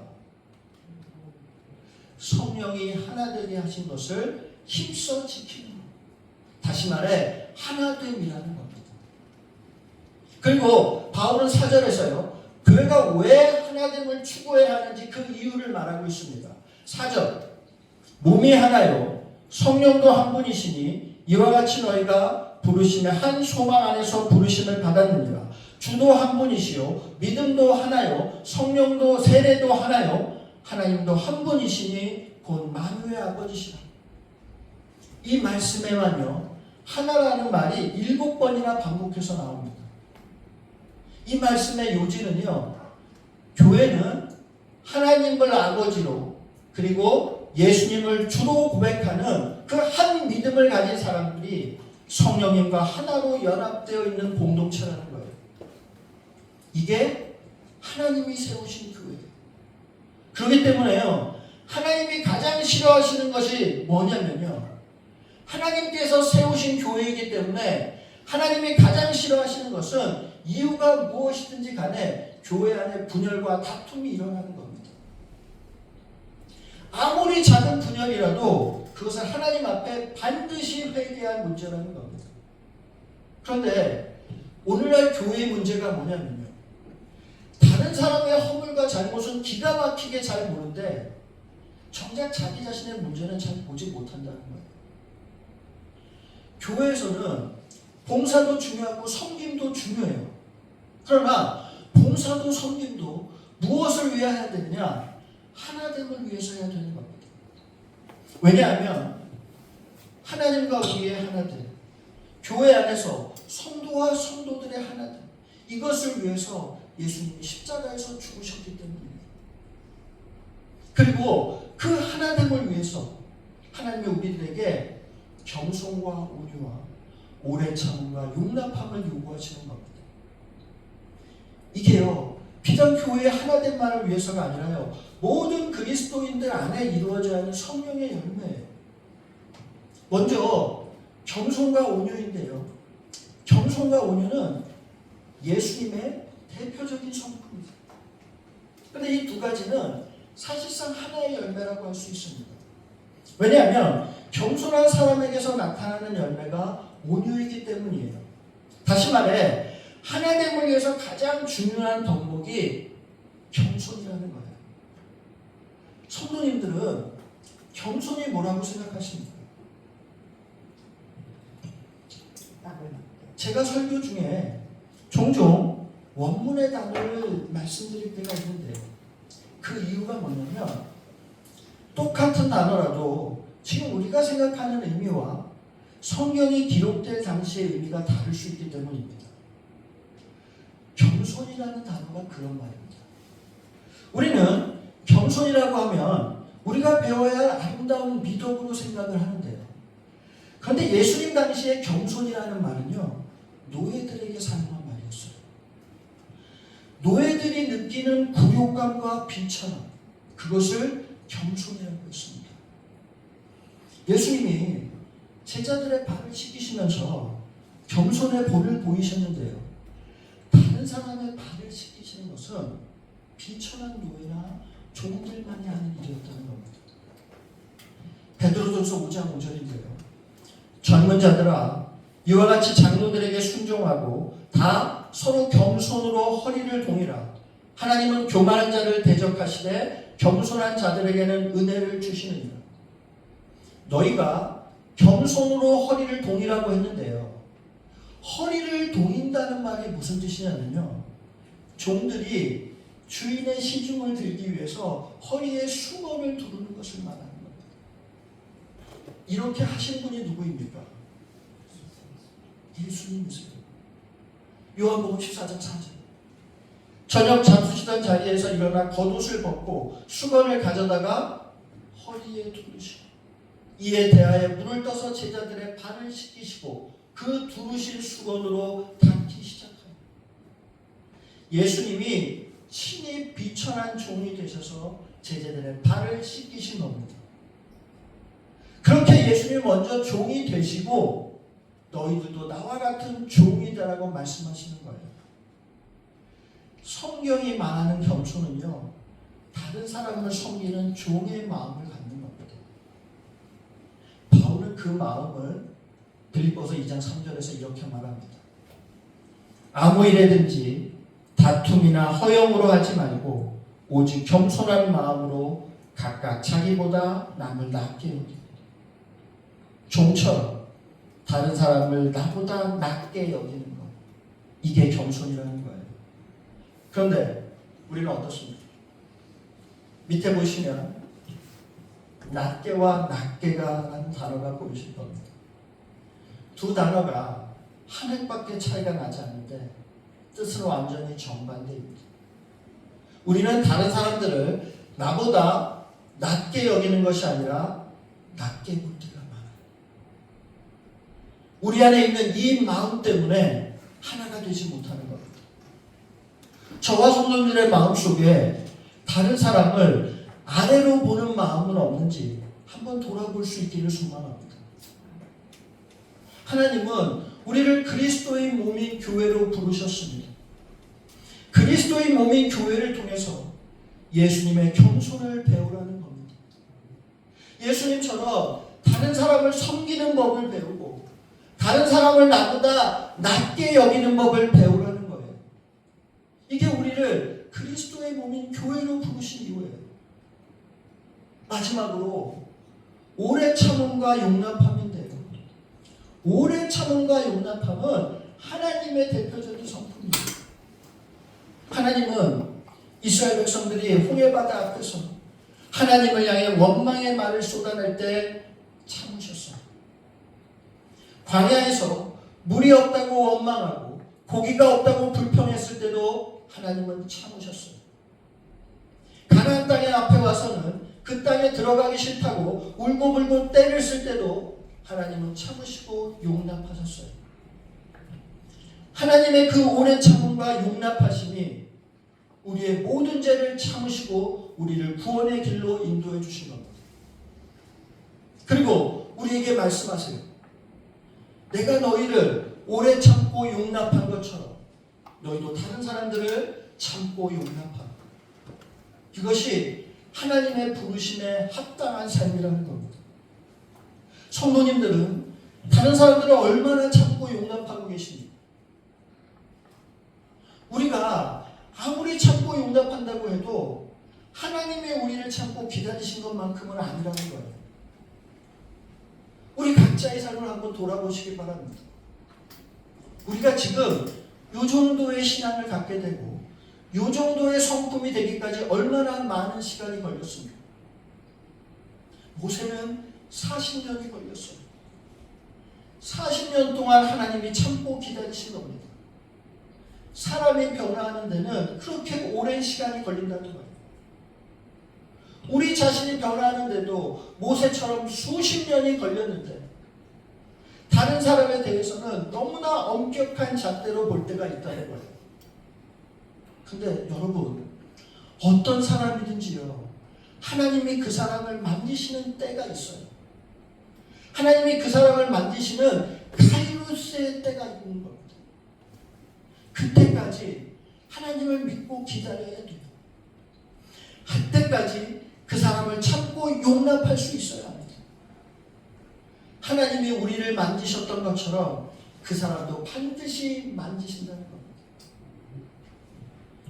성령이 하나 되게 하신 것을 힘써 지키는 것. 다시 말해 하나됨이라는 겁니다. 그리고 바울은 4절에서요, 교회가 왜 하나됨을 추구해야 하는지 그 이유를 말하고 있습니다. 4절, 몸이 하나요 성령도 한 분이시니 이와 같이 너희가 부르심의 한 소망 안에서 부르심을 받았느니라. 주도 한 분이시요 믿음도 하나요 성령도 세례도 하나요 하나님도 한 분이시니 곧 만유의 아버지시라. 이 말씀에만요 하나라는 말이 7번이나 반복해서 나옵니다. 이 말씀의 요지는요, 교회는 하나님을 아버지로 그리고 예수님을 주로 고백하는 그 한 믿음을 가진 사람들이 성령님과 하나로 연합되어 있는 공동체라는 거예요. 이게 하나님이 세우신 교회예요. 그렇기 때문에요, 하나님이 가장 싫어하시는 것이 뭐냐면요, 하나님께서 세우신 교회이기 때문에 하나님이 가장 싫어하시는 것은 이유가 무엇이든지 간에 교회 안에 분열과 다툼이 일어나는 겁니다. 아무리 작은 분열이라도 그것은 하나님 앞에 반드시 회개할 문제라는 겁니다. 그런데 오늘날 교회의 문제가 뭐냐면요, 다른 사람의 허물과 잘못은 기가 막히게 잘 보는데 정작 자기 자신의 문제는 잘 보지 못한다는 거예요. 교회에서는 봉사도 중요하고 섬김도 중요해요. 그러나 봉사도 섬김도 무엇을 위해 해야 되느냐? 하나됨을 위해서 해야 되는 겁니다. 왜냐하면 하나님과 우리의 하나됨, 교회 안에서 성도와 성도들의 하나됨, 이것을 위해서 예수님이 십자가에서 죽으셨기 때문입니다. 그리고 그 하나됨을 위해서 하나님이 우리들에게 겸손과 온유와 오래 참음과 용납함을 요구하시는 겁니다. 이게요, 비단 교회의 하나됨만을 위해서가 아니라요, 모든 그리스도인들 안에 이루어져야 하는 성령의 열매예요. 먼저 겸손과 온유인데요, 겸손과 온유는 예수님의 대표적인 성품입니다. 그런데 이 두 가지는 사실상 하나의 열매라고 할 수 있습니다. 왜냐하면 겸손한 사람에게서 나타나는 열매가 온유이기 때문이에요. 다시 말해 하나됨을 위해서 가장 중요한 덕목이 겸손이라는 거예요. 성도님들은 겸손이 뭐라고 생각하십니까? 제가 설교 중에 종종 원문의 단어를 말씀드릴 때가 있는데 그 이유가 뭐냐면 똑같은 단어라도 지금 우리가 생각하는 의미와 성경이 기록될 당시의 의미가 다를 수 있기 때문입니다. 겸손이라는 단어가 그런 말입니다. 우리는 겸손이라고 하면 우리가 배워야 할 아름다운 미덕으로 생각을 하는데요. 그런데 예수님 당시에 겸손이라는 말은요, 노예들에게 사용한 말이었어요. 노예들이 느끼는 굴욕감과 비천함, 그것을 겸손이라고 했습니다. 예수님이 제자들의 발을 씻기시면서 겸손의 본을 보이셨는데요. 다른 사람의 발을 씻기시는 것은 비천한 노예나 종들만이 하는 일이었다는 겁니다. 베드로전서 5장 5절인데요. 젊은 자들아, 이와 같이 장로들에게 순종하고 다 서로 겸손으로 허리를 동이라. 하나님은 교만한 자를 대적하시되 겸손한 자들에게는 은혜를 주시느니라. 너희가 겸손으로 허리를 동이라고 했는데요. 허리를 동인다는 말이 무슨 뜻이냐면요. 종들이 주인의 시중을 들기 위해서 허리에 수건을 두르는 것을 말하는 겁니다. 이렇게 하신 분이 누구입니까? 예수님이세요. 요한복음 14장 4절. 저녁 잠수시던 자리에서 일어나 겉옷을 벗고 수건을 가져다가 허리에 두르시고 이에 대하여 물을 떠서 제자들의 발을 씻기시고 그 두르신 수건으로 닦기 시작합니다. 예수님이 친히 비천한 종이 되셔서 제자들의 발을 씻기신 겁니다. 그렇게 예수님이 먼저 종이 되시고 너희들도 나와 같은 종이다라고 말씀하시는 거예요. 성경이 말하는 겸손은요, 다른 사람을 섬기는 종의 마음을 갖는 겁니다. 바울은 그 마음을 빌립보서 2장 3절에서 이렇게 말합니다. 아무 일에든지 다툼이나 허영으로 하지 말고 오직 겸손한 마음으로 각각 자기보다 남을 낮게 여기고 종처럼 다른 사람을 나보다 낮게 여기는 것, 이게 겸손이라는 거예요. 그런데 우리는 어떻습니까? 밑에 보시면 낮게와 낮게가라는 단어가 보이실 겁니다. 두 단어가 한 획밖에 차이가 나지 않는데 뜻은 완전히 정반대입니다. 우리는 다른 사람들을 나보다 낮게 여기는 것이 아니라 낮게 볼 때가 많아요. 우리 안에 있는 이 마음 때문에 하나가 되지 못하는 겁니다. 저와 성도님들의 마음속에 다른 사람을 아래로 보는 마음은 없는지 한번 돌아볼 수 있기를 소망합니다. 하나님은 우리를 그리스도의 몸인 교회로 부르셨습니다. 그리스도의 몸인 교회를 통해서 예수님의 겸손을 배우라는 겁니다. 예수님처럼 다른 사람을 섬기는 법을 배우고 다른 사람을 나보다 낮게 여기는 법을 배우라는 거예요. 이게 우리를 그리스도의 몸인 교회로 부르신 이유예요. 마지막으로 오래 참음과 용납함인데요. 오래 참음과 용납함은 하나님의 대표적인 성품입니다. 하나님은 이스라엘 백성들이 홍해바다 앞에서 하나님을 향해 원망의 말을 쏟아낼 때 참으셨어요. 광야에서 물이 없다고 원망하고 고기가 없다고 불평했을 때도 하나님은 참으셨어요. 가나안 땅에 앞에 와서는 그 땅에 들어가기 싫다고 울고불고 떼를 쓸 때도 하나님은 참으시고 용납하셨어요. 하나님의 그 오랜 참음과 용납하심이 우리의 모든 죄를 참으시고 우리를 구원의 길로 인도해 주신 겁니다. 그리고 우리에게 말씀하세요. 내가 너희를 오래 참고 용납한 것처럼 너희도 다른 사람들을 참고 용납하라. 이것이 하나님의 부르심에 합당한 삶이라는 겁니다. 성도님들은 다른 사람들을 얼마나 참고 용납하고 계십니까? 우리가 아무리 참고 용납한다고 해도 하나님의 우리를 참고 기다리신 것만큼은 아니라는 거예요. 우리 각자의 삶을 한번 돌아보시기 바랍니다. 우리가 지금 이 정도의 신앙을 갖게 되고 이 정도의 성품이 되기까지 얼마나 많은 시간이 걸렸습니까? 모세는 40년이 걸렸어요. 40년 동안 하나님이 참고 기다리신 겁니다. 사람이 변화하는 데는 그렇게 오랜 시간이 걸린다는 거예요. 우리 자신이 변화하는데도 모세처럼 수십 년이 걸렸는데 다른 사람에 대해서는 너무나 엄격한 잣대로 볼 때가 있다는 거예요. 근데 여러분, 어떤 사람이든지요, 하나님이 그 사람을 만지시는 때가 있어요. 하나님이 그 사람을 만지시는 카이로스의 때가 있는 겁니다. 그때까지 하나님을 믿고 기다려야 돼요. 그때까지 그 사람을 참고 용납할 수 있어야 합니다. 하나님이 우리를 만지셨던 것처럼 그 사람도 반드시 만지신다는 겁니다.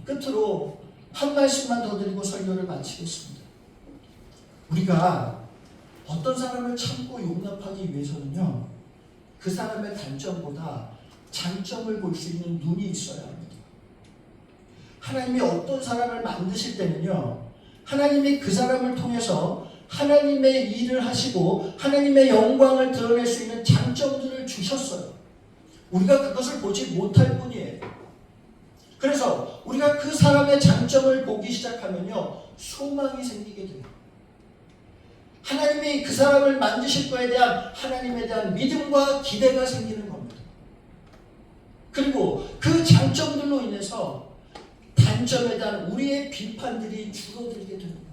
끝으로 한 말씀만 더 드리고 설교를 마치겠습니다. 우리가 어떤 사람을 참고 용납하기 위해서는요, 그 사람의 단점보다 장점을 볼 수 있는 눈이 있어야 합니다. 하나님이 어떤 사람을 만드실 때는요, 하나님이 그 사람을 통해서 하나님의 일을 하시고 하나님의 영광을 드러낼 수 있는 장점들을 주셨어요. 우리가 그것을 보지 못할 뿐이에요. 그래서 우리가 그 사람의 장점을 보기 시작하면요, 소망이 생기게 돼요. 하나님이 그 사람을 만드실 거에 대한 하나님에 대한 믿음과 기대가 생기는 겁니다. 그리고 그 장점들로 인해서 단점에 대한 우리의 비판들이 줄어들게 되는 거예요.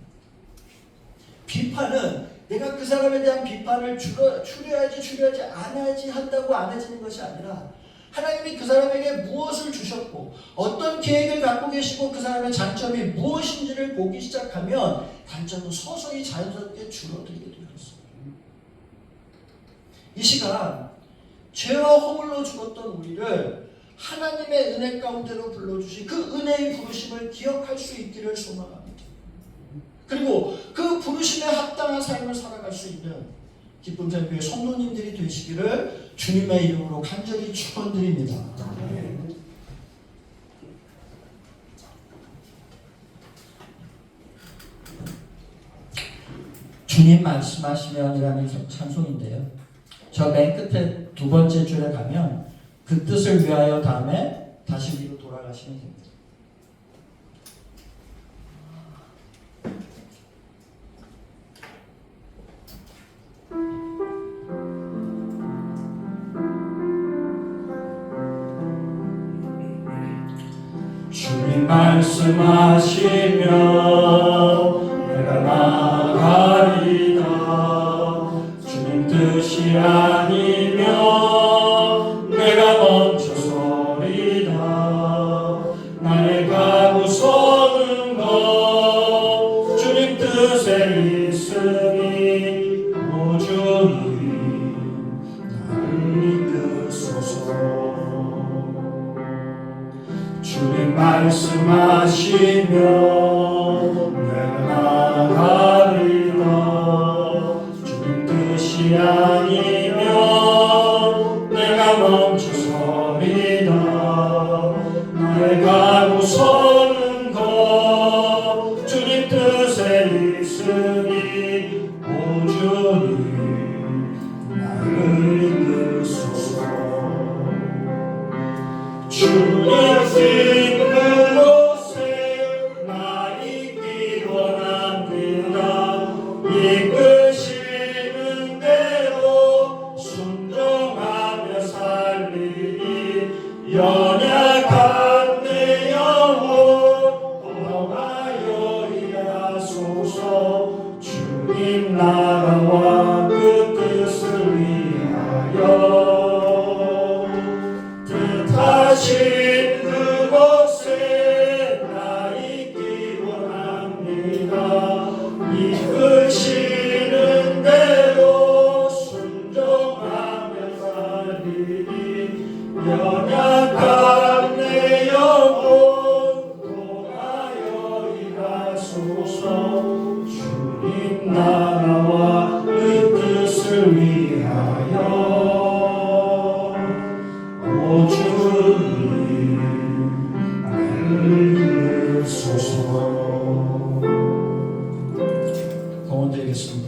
비판은 내가 그 사람에 대한 비판을 줄여야지 안 한다고 안 해지는 것이 아니라 하나님이 그 사람에게 무엇을 주셨고 어떤 계획을 갖고 계시고 그 사람의 장점이 무엇인지를 보기 시작하면 단점은 서서히 자연스럽게 줄어들게 되었어요. 이 시간 죄와 허물로 죽었던 우리를 하나님의 은혜 가운데로 불러주신 그 은혜의 부르심을 기억할 수 있기를 소망합니다. 그리고 그 부르심에 합당한 삶을 살아갈 수 있는 기쁨샘교회 성도님들이 되시기를 주님의 이름으로 간절히 축원드립니다. 주님 말씀하시면이라는 찬송인데요. 저 맨 끝에 두 번째 줄에 가면 그 뜻을 위하여 다음에 다시 위로 돌아가시면 됩니다. 주님 말씀하시면 내가 나가리다. 주님 뜻이 아니면 내가 멈춰서리다. 나의 가고 서는 것 주님 뜻에 있으니 오주님 나를 이끄소서. 주님 말씀하시면 내가 나가리다. 주님 뜻이 아니면 내가 멈춰서리다. 나의 가고 서는 것 주님 뜻에 있으니 오주님 나를 이끄소서. 주님 그곳에 나 있기 원합니다. 이끄시는 대로 순종하며 살리니 연약한 내 영혼 떠나여 일하소서. 주님 나라와 그 뜻을 위하여 뜻하신 이끄시는 대로 순종하며 살리니 연약한 내 영혼 통하여 일하소서. 주님 나라와 그 뜻을 위하여 오 주님 알려소서. 공헌드리겠습니다.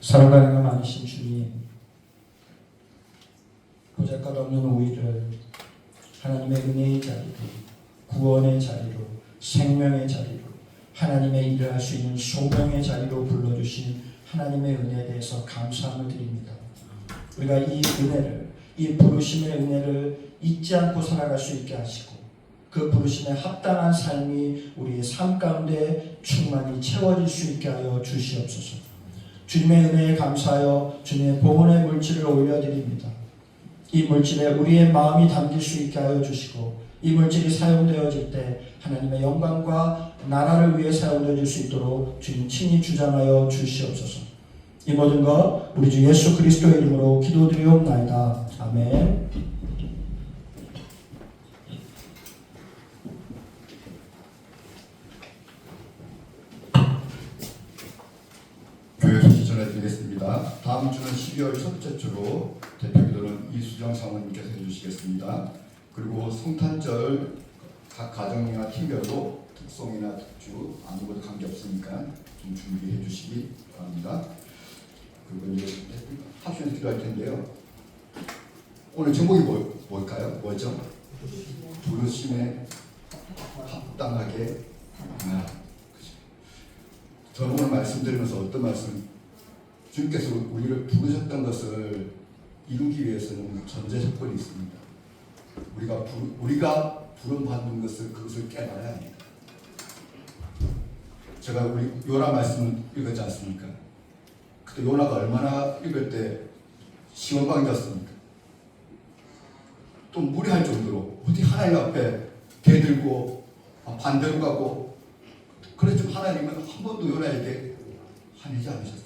사랑하는 많으신 주님, 보잘것 없는 우리를 하나님의 은혜의 자리로, 구원의 자리로, 생명의 자리로, 하나님의 일을 할 수 있는 소명의 자리로 불러주신 하나님의 은혜에 대해서 감사함을 드립니다. 우리가 이 은혜를, 이 부르심의 은혜를 잊지 않고 살아갈 수 있게 하시고 그 부르심에 합당한 삶이 우리의 삶 가운데 충만히 채워질 수 있게 하여 주시옵소서. 주님의 은혜에 감사하여 주님의 봉헌의 물질을 올려드립니다. 이 물질에 우리의 마음이 담길 수 있게 하여 주시고 이 물질이 사용되어질 때 하나님의 영광과 나라를 위해 사용되어질 수 있도록 주님 친히 주장하여 주시옵소서. 이 모든 것 우리 주 예수 그리스도의 이름으로 기도드리옵나이다. 아멘. 교회 소식 전해드리겠습니다. 다음 주는 12월 첫째 주로 대표기도는 이수정 사모님께서 해주시겠습니다. 그리고 성탄절 각 가정이나 팀별로 특송이나 특주 아무것도 관계없으니까 좀 준비해 주시기 바랍니다. 그리고 이제 합심해서 기도할 텐데요. 오늘 제목이 뭘까요? 뭐죠? 부르심에 합당하게. 저는 오늘 말씀드리면서 어떤 말씀, 주님께서 우리를 부르셨던 것을 이루기 위해서는 전제 조건이 있습니다. 우리가 부름받는 그것을 깨달아야 합니다. 제가 우리 요나 말씀을 읽었지 않습니까? 그때 요나가 얼마나 읽을 때 시원방이었습니까? 또 무리할 정도로 어디 하나님 앞에 대들고 반대로 가고 그랬지만 하나님은 한 번도 요나에게 화내지 않으셨어요.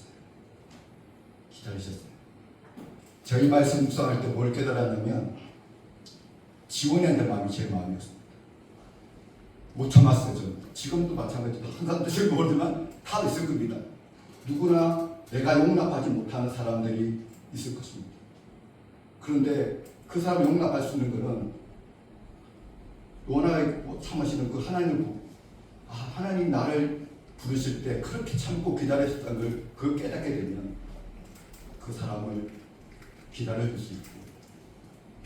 기다리셨어요. 저희 말씀 묵상할 때 뭘 깨달았냐면 지원이한테 마음이 제 마음이었습니다. 못 참았어요. 저는. 지금도 마찬가지로 항상 드실 모르지만 다 있을 겁니다. 누구나 내가 용납하지 못하는 사람들이 있을 것입니다. 그런데 그 사람을 용납할 수 있는 것은 요나가 참으시는 그 하나님을 보고 하나님 나를 부르실 때 그렇게 참고 기다리셨다는 걸 그걸 깨닫게 되면 그 사람을 기다려줄 수 있고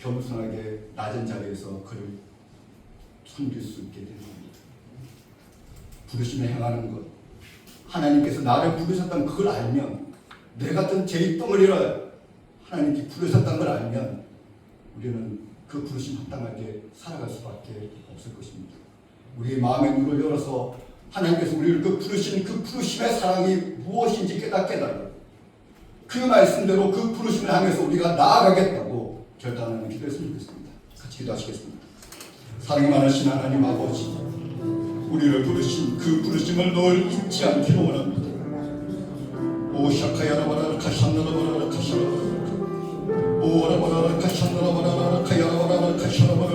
겸손하게 낮은 자리에서 그를 섬길 수 있게 되는 겁니다. 부르심에 향하는 것, 하나님께서 나를 부르셨다는 그걸 알면 내 같은 죄의 덩어리를 하나님께 부르셨다는 걸 알면 우리는 그 부르심 합당하게 살아갈 수밖에 없을 것입니다. 우리의 마음의 눈을 열어서 하나님께서 우리를 그 부르신 그 부르심의 사랑이 무엇인지 깨닫게 달라고 그 말씀대로 그 부르심을 향해서 우리가 나아가겠다고 결단하는 기도했으면 좋겠습니다. 같이 기도하시겠습니다. 사랑이 많으신 하나님 아버지, 우리를 부르신 그 부르심을 늘 잊지 않기를 원합니다. 오샤카야라바라 카샤나라바라 카샤라바라 오라바라 카샤나라바라 카야라바라 카샤라바라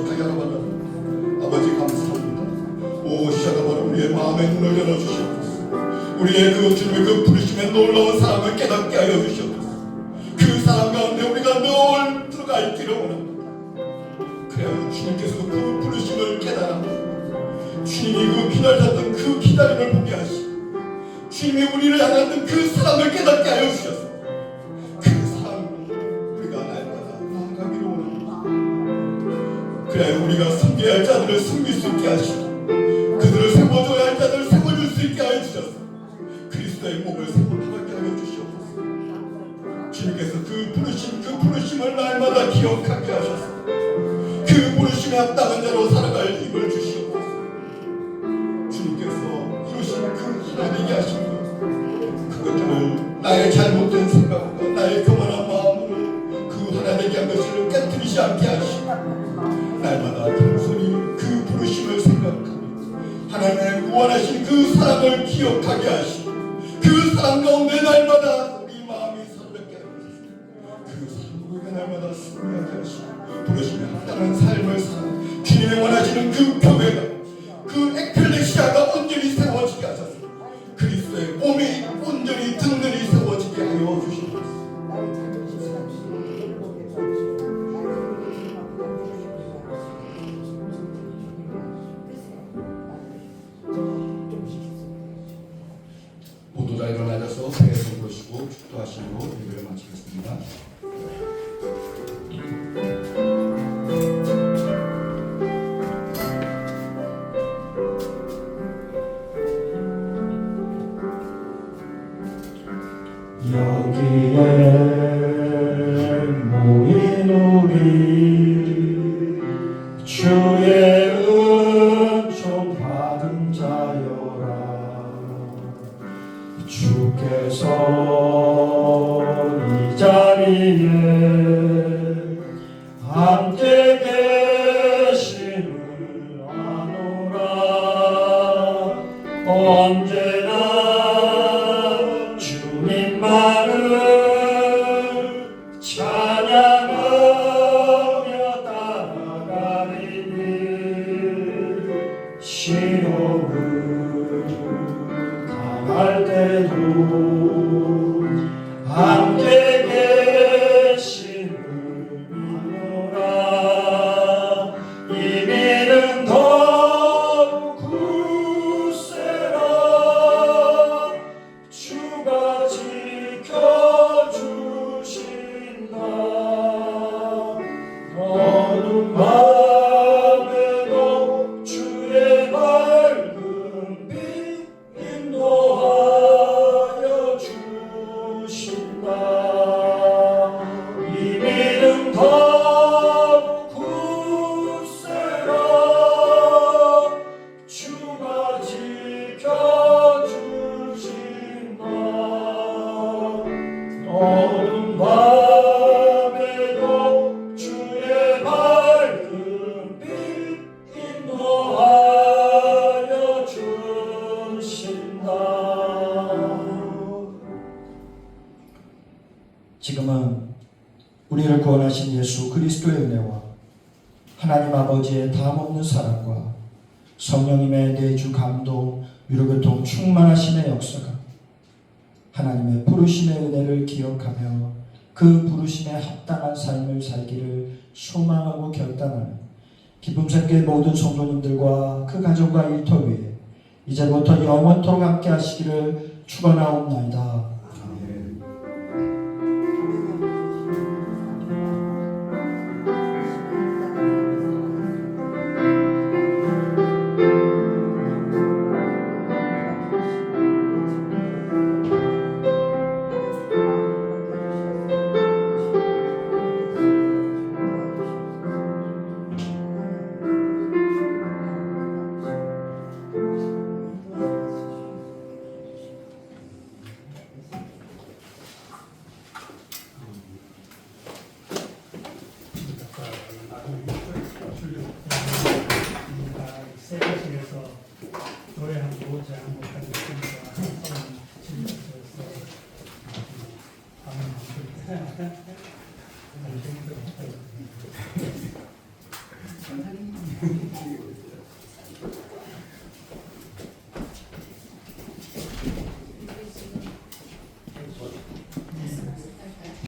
카야라바라 아버지 감사합니다. 오샤라바라 우리의 마음의 눈을 열어주시옵소서. 우리의 그 주님의 그 부르심의 놀라운 사랑을 깨닫게 하여 주시옵소서. 그 사랑 가운데 우리가 늘 들어가 있기를 원합니다. 그래야 주님께서 그 부르심을 깨달아 주님이 그 기다리셨던 그 기다림을 보게 하시고 주님이 우리를 향하는 그 사랑을 깨닫게 하여 주셔서 그 사랑으로 우리가 날마다 나아가기를 원합니다. 그래야 우리가 섬겨야 할 자들을 섬길 수 있게 하시고 그들을 세워줘야 할 자들을 세워줄 수 있게 하여 주셔서 그리스도의 몸을 세워나가게 하여 주시옵소서. 주님께서 그 부르심을 날마다 기억하게 하셔서 그 부르심에 합당한 자로 살아갈 힘을 주시옵소서. 주님께서 이루신 그 하나님이 하신 것 그것들을 나의 잘못된 생각과 나의 교만한 마음으로 그 하나 되게 한 것을 깨뜨리지 않게 하시고 날마다 겸손히 그 부르심을 생각하며 하나님의 무한하신 그 사랑을 기억하게 하시고 그 사랑 가운데 날마다 우리 마음이 사롭게 하시고 그 사랑으로 날마다 승리하게 하시고 부르심에 합당한 삶을 살아 주님의 원하시는 그 교회가 그 에클레시아가 온전히 세워지게 하셔서 그리스도의 몸이 온전히 든든히 세워지게 하여 주시옵소서. 모두 다 일어나셔서 배에서 부르시고 축도하시고 예배를 마치겠습니다. 여기에 모인 우리 주의 은총 받은 자여라. 주께서 이 자리에 함께 계심을 아노라. 언제나 주님만을 찬양하며 따라가리니 시험을 당할 때도 함께 계심을 믿노라. 이미는 더욱 굳세라. 주가 지켜주신다. 어두운 밤에도 주의 밝은 빛 인도하여 주신다. 이미는 더욱 굳세라. 주가 지켜주신다. 어두운 밤에도 주의 밝은 빛 인도하여 주신다. 지금은 우리를 구원하신 예수 그리스도의 은혜와 하나님 아버지의 다함없는 사랑과 성령님의 내주 감동 위로교통 충만하심의 역사가 하나님의 부르심의 은혜를 기억하며 그 부르심에 합당한 삶을 살기를 소망하고 결단하는 기쁨샘교회 모든 성도님들과 그 가정과 일터 위에 이제부터 영원토록 함께 하시기를 축원하옵나이다. 세계에서 노래하고 제안하고 하겠습니다. 질문에서